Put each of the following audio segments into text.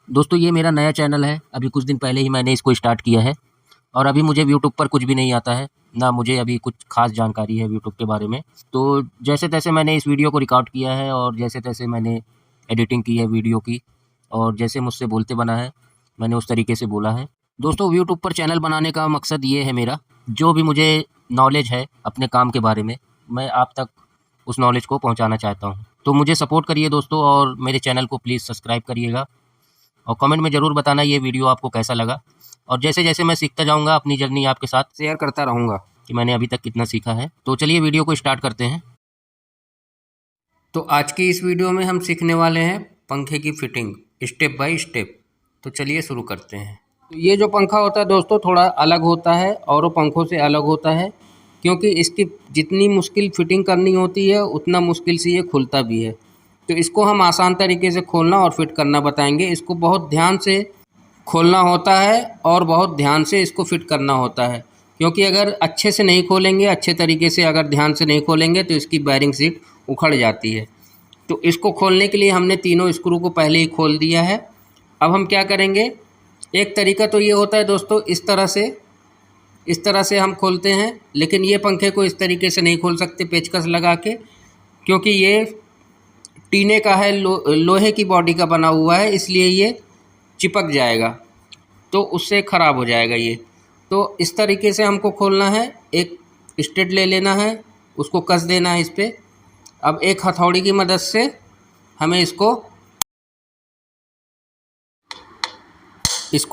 दोस्तों ये मेरा नया चैनल है। अभी कुछ दिन पहले ही मैंने इसको स्टार्ट किया है और अभी मुझे यूट्यूब पर कुछ भी नहीं आता है, ना मुझे अभी कुछ ख़ास जानकारी है यूट्यूब के बारे में। तो जैसे-तैसे मैंने इस वीडियो को रिकॉर्ड किया है और जैसे-तैसे मैंने एडिटिंग की है वीडियो की और जैसे मुझसे बोलते बना है, मैंने उस तरीके से बोला है। दोस्तों यूट्यूब पर चैनल बनाने का मकसद ये है मेरा, जो भी मुझे नॉलेज है अपने काम के बारे में, मैं आप तक उस नॉलेज को पहुँचाना चाहता हूँ। तो मुझे सपोर्ट करिए दोस्तों और मेरे चैनल को प्लीज़ सब्सक्राइब करिएगा और कमेंट में ज़रूर बताना ये वीडियो आपको कैसा लगा। और जैसे-जैसे मैं सीखता जाऊँगा अपनी जर्नी आपके साथ शेयर करता रहूँगा कि मैंने अभी तक कितना सीखा है। तो चलिए वीडियो को स्टार्ट करते हैं। तो आज की इस वीडियो में हम सीखने वाले हैं पंखे की फिटिंग स्टेप बाय स्टेप। तो चलिए शुरू करते हैं। तो ये जो पंखा होता है दोस्तों थोड़ा अलग होता है, औरों पंखों से अलग होता है, क्योंकि इसकी जितनी मुश्किल फिटिंग करनी होती है उतना मुश्किल से ये खुलता भी है। तो इसको हम आसान तरीके से खोलना और फिट करना बताएंगे। इसको बहुत ध्यान से खोलना होता है और बहुत ध्यान से इसको फिट करना होता है, क्योंकि अगर अच्छे से नहीं खोलेंगे, अच्छे तरीके से अगर ध्यान से नहीं खोलेंगे तो इसकी बैरिंग सीट उखड़ जाती है। तो इसको खोलने के लिए हमने तीनों स्क्रू को पहले ही खोल दिया है। अब हम क्या करेंगे, एक तरीका तो ये होता है दोस्तों, इस तरह से हम खोलते हैं, लेकिन ये पंखे को इस तरीके से नहीं खोल सकते पेचकस लगा के, क्योंकि ये टीने का है, लोहे की बॉडी का बना हुआ है, इसलिए ये चिपक जाएगा, तो उससे ख़राब हो जाएगा ये। तो इस तरीके से हमको खोलना है। एक स्टेट ले लेना है, उसको कस देना है इस पर। अब एक हथौड़ी की मदद से हमें इसको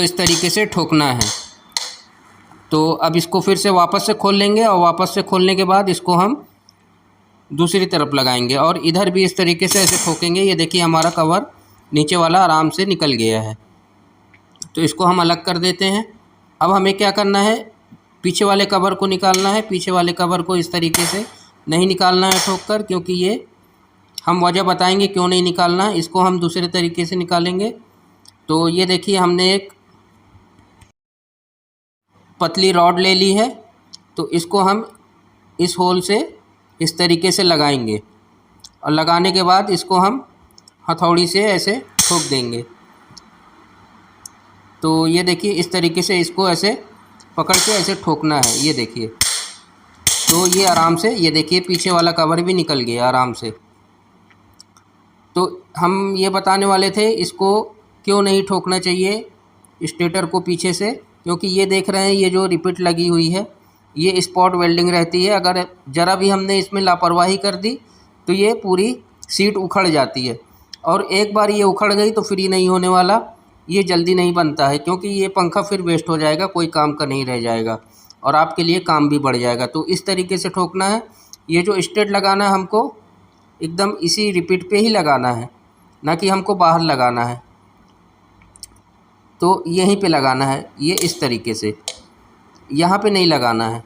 इस तरीके से ठोकना है। तो अब इसको फिर से वापस से खोल लेंगे और वापस से खोलने के बाद इसको हम दूसरी तरफ लगाएंगे और इधर भी इस तरीके से ऐसे ठोकेंगे। ये देखिए हमारा कवर नीचे वाला आराम से निकल गया है। तो इसको हम अलग कर देते हैं। अब हमें क्या करना है, पीछे वाले कवर को निकालना है। पीछे वाले कवर को इस तरीके से नहीं निकालना है ठोक कर, क्योंकि ये हम वजह बताएंगे क्यों नहीं निकालना है। इसको हम दूसरे तरीके से निकालेंगे। तो ये देखिए हमने एक पतली रॉड ले ली है, तो इसको हम इस होल से इस तरीके से लगाएंगे और लगाने के बाद इसको हम हथौड़ी से ऐसे ठोक देंगे। तो ये देखिए इस तरीके से इसको ऐसे पकड़ के ऐसे ठोकना है। ये देखिए, तो ये आराम से, ये देखिए पीछे वाला कवर भी निकल गया आराम से। तो हम ये बताने वाले थे इसको क्यों नहीं ठोकना चाहिए स्टेटर को पीछे से, क्योंकि ये देख रहे हैं ये जो रिपीट लगी हुई है ये स्पॉट वेल्डिंग रहती है। अगर ज़रा भी हमने इसमें लापरवाही कर दी तो ये पूरी सीट उखड़ जाती है, और एक बार ये उखड़ गई तो फ्री नहीं होने वाला, ये जल्दी नहीं बनता है, क्योंकि ये पंखा फिर वेस्ट हो जाएगा, कोई काम का नहीं रह जाएगा और आपके लिए काम भी बढ़ जाएगा। तो इस तरीके से ठोकना है। ये जो स्टेट लगाना है हमको एकदम इसी रिपीट पे ही लगाना है, ना कि हमको बाहर लगाना है। तो यहीं पे लगाना है, ये इस तरीके से, यहाँ पे नहीं लगाना है।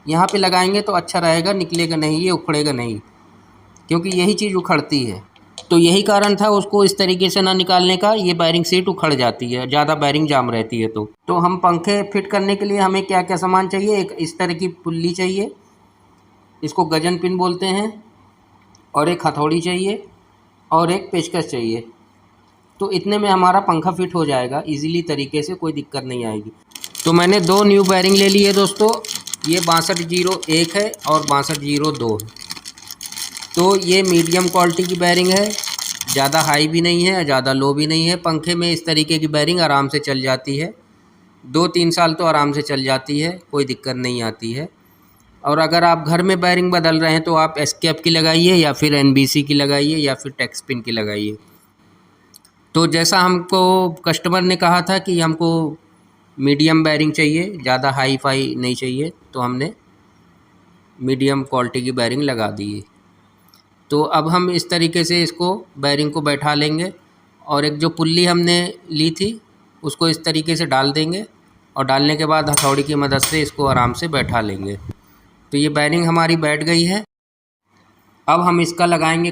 यहाँ पे लगाएंगे तो अच्छा रहेगा, निकलेगा नहीं, ये उखड़ेगा नहीं, क्योंकि यही चीज़ उखड़ती है। तो यही कारण था उसको इस तरीके से ना निकालने का, ये बैरिंग सीट उखड़ जाती है, ज़्यादा बैरिंग जाम रहती है। तो हम पंखे फिट करने के लिए हमें क्या क्या सामान चाहिए, एक इस तरह की पुल्ली चाहिए, इसको गजन पिन बोलते हैं, और एक हथौड़ी चाहिए और एक पेचकस चाहिए। तो इतने में हमारा पंखा फिट हो जाएगा इजीली तरीके से, कोई दिक्कत नहीं आएगी। तो मैंने दो न्यू बैरिंग ले ली है दोस्तों, ये 6201 है और 6202 है। तो ये मीडियम क्वालिटी की बैरिंग है, ज़्यादा हाई भी नहीं है, ज़्यादा लो भी नहीं है। पंखे में इस तरीके की बैरिंग आराम से चल जाती है, 2-3 साल तो आराम से चल जाती है, कोई दिक्कत नहीं आती है। और अगर आप घर में बैरिंग बदल रहे हैं तो आप एसकेएफ की लगाइए या फिर एनबीसी की लगाइए या फिर टेक्सपिन की लगाइए। तो जैसा हमको कस्टमर ने कहा था कि हमको मीडियम बैरिंग चाहिए, ज़्यादा हाई फाई नहीं चाहिए, तो हमने मीडियम क्वालिटी की बैरिंग लगा दी है। तो अब हम इस तरीके से इसको बैरिंग को बैठा लेंगे और एक जो पुल्ली हमने ली थी उसको इस तरीके से डाल देंगे और डालने के बाद हथौड़ी की मदद से इसको आराम से बैठा लेंगे। तो ये बैरिंग हमारी बैठ गई है। अब हम इसका लगाएंगे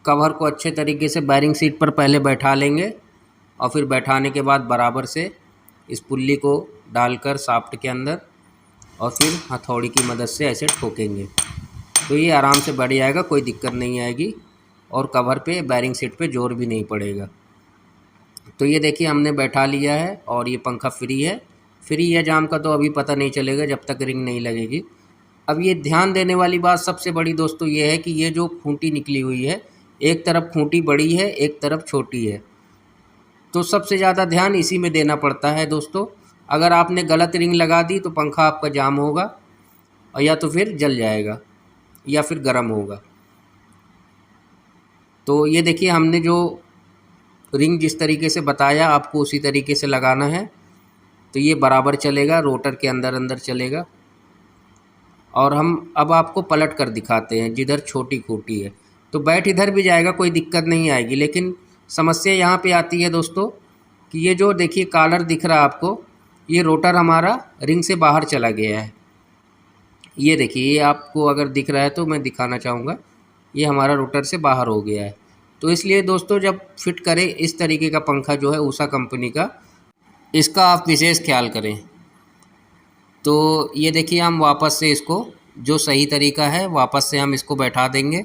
कवर को अच्छे तरीके से बैरिंग सीट पर पहले बैठा लेंगे और फिर बैठाने के बाद बराबर से इस पुल्ली को डालकर शाफ्ट के अंदर और फिर हथौड़ी की मदद से ऐसे ठोकेंगे, तो ये आराम से बैठ जाएगा, कोई दिक्कत नहीं आएगी। और कवर पे बैरिंग सीट पे जोर भी नहीं पड़ेगा। तो ये देखिए हमने बैठा लिया है और ये पंखा फ्री है। फ्री या जाम का तो अभी पता नहीं चलेगा जब तक रिंग नहीं लगेगी। अब ये ध्यान देने वाली बात सबसे बड़ी दोस्तों ये है कि ये जो खूंटी निकली हुई है, एक तरफ खूंटी बड़ी है, एक तरफ छोटी है। तो सबसे ज़्यादा ध्यान इसी में देना पड़ता है दोस्तों। अगर आपने गलत रिंग लगा दी तो पंखा आपका जाम होगा और या तो फिर जल जाएगा या फिर गर्म होगा। तो ये देखिए हमने जो रिंग जिस तरीके से बताया आपको उसी तरीके से लगाना है। तो ये बराबर चलेगा, रोटर के अंदर अंदर चलेगा। और हम अब आपको पलट कर दिखाते हैं जिधर छोटी खूंटी है। तो बैठ इधर भी जाएगा, कोई दिक्कत नहीं आएगी। लेकिन समस्या यहाँ पे आती है दोस्तों कि ये जो देखिए कॉलर दिख रहा है आपको, ये रोटर हमारा रिंग से बाहर चला गया है। ये देखिए, ये आपको अगर दिख रहा है तो मैं दिखाना चाहूँगा, ये हमारा रोटर से बाहर हो गया है। तो इसलिए दोस्तों जब फिट करें इस तरीके का पंखा जो है उषा कंपनी का, इसका आप विशेष ख्याल करें। तो ये देखिए हम वापस से इसको जो सही तरीका है वापस से हम इसको बैठा देंगे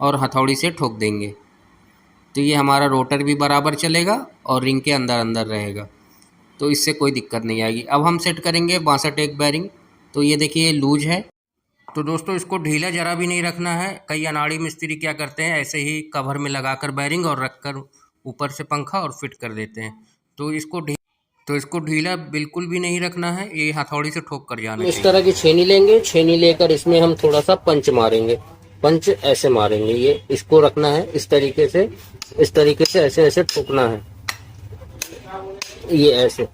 और हथौड़ी से ठोक देंगे। तो ये हमारा रोटर भी बराबर चलेगा और रिंग के अंदर अंदर रहेगा। तो इससे कोई दिक्कत नहीं आएगी। अब हम सेट करेंगे 62 एक बैरिंग। तो ये देखिए लूज है। तो दोस्तों इसको ढीला जरा भी नहीं रखना है। कई अनाड़ी मिस्त्री क्या करते हैं, ऐसे ही कवर में लगाकर बैरिंग और रखकर ऊपर से पंखा और फिट कर देते हैं। तो इसको ढीला बिल्कुल भी नहीं रखना है, ये हथौड़ी से ठोक कर जाना चाहिए। इस तरह की छेनी लेंगे, छेनी लेकर इसमें हम थोड़ा सा पंच मारेंगे। पंच ऐसे मारेंगे, ये इसको रखना है इस तरीके से, इस तरीके से ऐसे ऐसे ठोकना है। ये ऐसे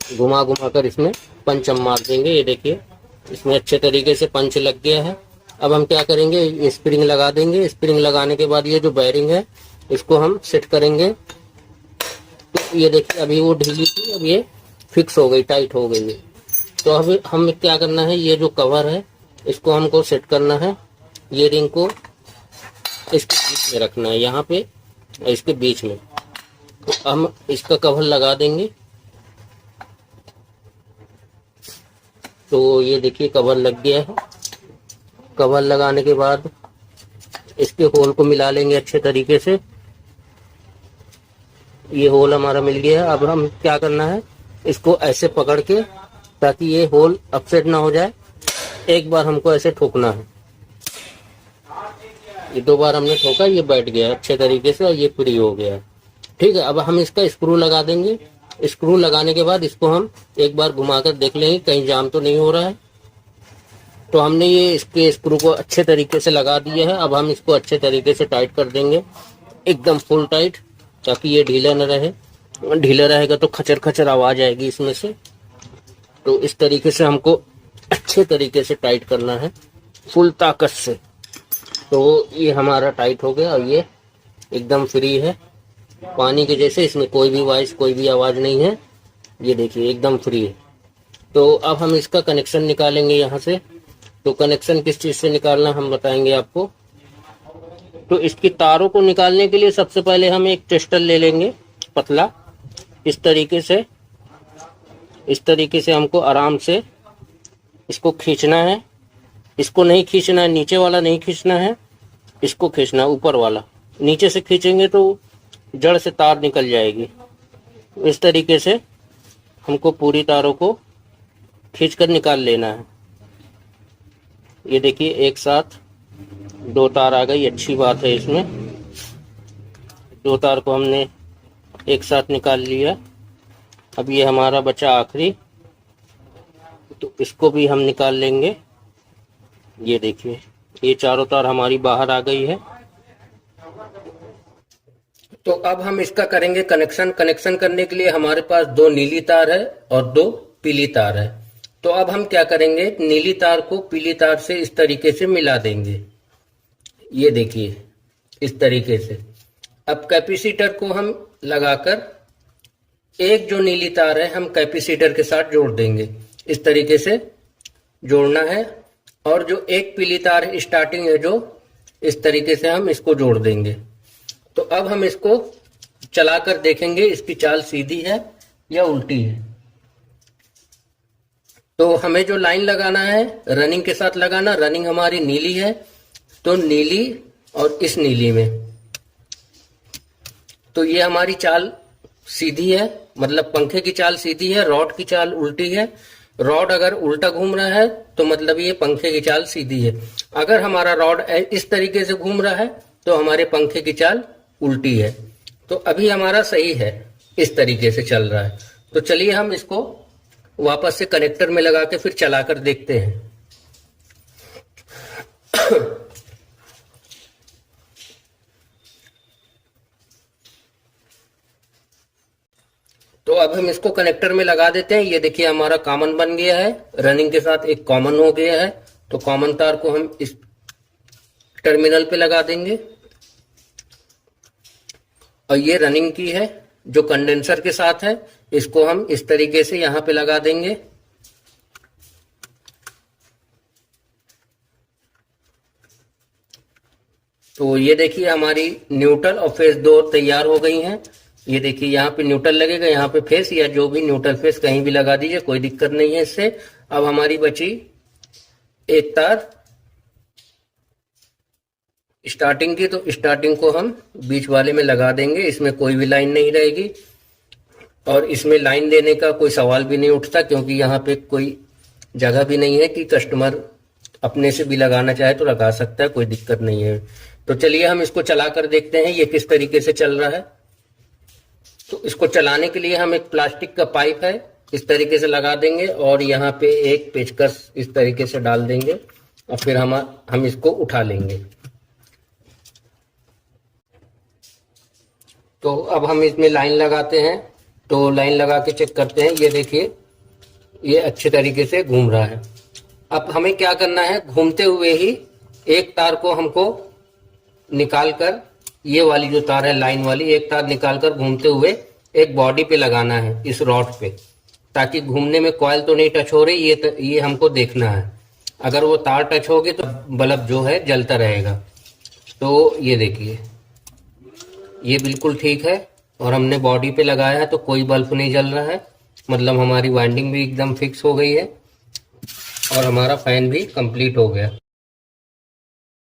घुमा घुमा कर इसमें पंच हम मार देंगे। ये देखिए इसमें अच्छे तरीके से पंच लग गया है। अब हम क्या करेंगे, ये स्प्रिंग लगा देंगे। स्प्रिंग लगाने के बाद ये जो बैरिंग है इसको हम सेट करेंगे। तो ये देखिए अभी वो ढीली थी, अब ये फिक्स हो गई, टाइट हो गई है। तो अब हम क्या करना है, ये जो कवर है इसको हमको सेट करना है। ये रिंग को इसके बीच में रखना है, यहाँ पे इसके बीच में। तो हम इसका कवर लगा देंगे। तो ये देखिए कवर लग गया है। कवर लगाने के बाद इसके होल को मिला लेंगे अच्छे तरीके से। ये होल हमारा मिल गया है। अब हम क्या करना है, इसको ऐसे पकड़ के, ताकि ये होल अपसेट ना हो जाए, एक बार हमको ऐसे ठोकना है। ये 2 बार हमने ठोका, ये बैठ गया अच्छे तरीके से और ये फ्री हो गया है। ठीक है, अब हम इसका स्क्रू लगा देंगे। स्क्रू लगाने के बाद इसको हम एक बार घुमाकर देख लेंगे कहीं जाम तो नहीं हो रहा है। तो हमने ये इसके स्क्रू को अच्छे तरीके से लगा दिया है। अब हम इसको अच्छे तरीके से टाइट कर देंगे, एकदम फुल टाइट, ताकि ये ढीला न रहे। ढीला रहेगा तो खचर खचर आवाज आएगी इसमें से। तो इस तरीके से हमको अच्छे तरीके से टाइट करना है, फुल ताकत से। तो ये हमारा टाइट हो गया और ये एकदम फ्री है, पानी के जैसे। इसमें कोई भी वॉइस, कोई भी आवाज नहीं है। ये देखिए एकदम फ्री है। तो अब हम इसका कनेक्शन निकालेंगे यहाँ से। तो कनेक्शन किस चीज से निकालना हम बताएंगे आपको। तो इसकी तारों को निकालने के लिए सबसे पहले हम एक टेस्टर ले लेंगे पतला, इस तरीके से। इस तरीके से हमको आराम से इसको खींचना है। इसको नहीं खींचना है, नीचे वाला नहीं खींचना है, इसको खींचना है ऊपर वाला। नीचे से खींचेंगे तो जड़ से तार निकल जाएगी। इस तरीके से हमको पूरी तारों को खींचकर निकाल लेना है। ये देखिए एक साथ 2 तार आ गई, अच्छी बात है। इसमें 2 तार को हमने एक साथ निकाल लिया। अब ये हमारा बचा आखिरी, तो इसको भी हम निकाल लेंगे। ये देखिए ये चारों तार हमारी बाहर आ गई है। तो अब हम इसका करेंगे कनेक्शन। कनेक्शन करने के लिए हमारे पास 2 नीली तार है और 2 पीली तार है। तो अब हम क्या करेंगे, नीली तार को पीली तार से इस तरीके से मिला देंगे। ये देखिए इस तरीके से। अब कैपेसिटर को हम लगाकर एक जो नीली तार है हम कैपेसिटर के साथ जोड़ देंगे। इस तरीके से जोड़ना है। और जो एक पीली तार है स्टार्टिंग है जो, इस तरीके से हम इसको जोड़ देंगे। तो अब हम इसको चलाकर देखेंगे इसकी चाल सीधी है या उल्टी है। तो हमें जो लाइन लगाना है रनिंग के साथ लगाना, रनिंग हमारी नीली है तो नीली और इस नीली में, तो ये हमारी चाल सीधी है, मतलब पंखे की चाल सीधी है, रॉड की चाल उल्टी है। रॉड अगर उल्टा घूम रहा है तो मतलब ये पंखे की चाल सीधी है। अगर हमारा रॉड इस तरीके से घूम रहा है तो हमारे पंखे की चाल उल्टी है। तो अभी हमारा सही है, इस तरीके से चल रहा है। तो चलिए हम इसको वापस से कनेक्टर में लगा के फिर चलाकर देखते हैं। तो अब हम इसको कनेक्टर में लगा देते हैं। ये देखिए हमारा कॉमन बन गया है, रनिंग के साथ एक कॉमन हो गया है। तो कॉमन तार को हम इस टर्मिनल पे लगा देंगे और ये रनिंग की है जो कंडेंसर के साथ है, इसको हम इस तरीके से यहां पे लगा देंगे। तो ये देखिए हमारी न्यूट्रल और फेस दो तैयार हो गई हैं। ये देखिए यहाँ पे न्यूट्रल लगेगा, यहाँ पे फेस या जो भी न्यूट्रल फेस कहीं भी लगा दीजिए, कोई दिक्कत नहीं है इससे। अब हमारी बची एक तार स्टार्टिंग की, तो स्टार्टिंग को हम बीच वाले में लगा देंगे, इसमें कोई भी लाइन नहीं रहेगी और इसमें लाइन देने का कोई सवाल भी नहीं उठता, क्योंकि यहाँ पे कोई जगह भी नहीं है कि कस्टमर अपने से भी लगाना चाहे तो लगा सकता है, कोई दिक्कत नहीं है। तो चलिए हम इसको चला कर देखते हैं ये किस तरीके से चल रहा है। तो इसको चलाने के लिए हम एक प्लास्टिक का पाइप है इस तरीके से लगा देंगे और यहाँ पे एक पेचकस इस तरीके से डाल देंगे और फिर हम इसको उठा लेंगे। तो अब हम इसमें लाइन लगाते हैं। तो लाइन लगा के चेक करते हैं। ये देखिए ये अच्छे तरीके से घूम रहा है। अब हमें क्या करना है, घूमते हुए ही एक तार को हमको निकाल कर, ये वाली जो तार है लाइन वाली, एक तार निकालकर घूमते हुए एक बॉडी पे लगाना है इस रॉड पे, ताकि घूमने में कॉइल तो नहीं टच हो रही, ये हमको देखना है। अगर वो तार टच होगी तो बल्ब जो है जलता रहेगा। तो ये देखिए ये बिल्कुल ठीक है और हमने बॉडी पे लगाया है तो कोई बल्ब नहीं जल रहा है, मतलब हमारी वाइंडिंग भी एकदम फिक्स हो गई है और हमारा फैन भी कंप्लीट हो गया।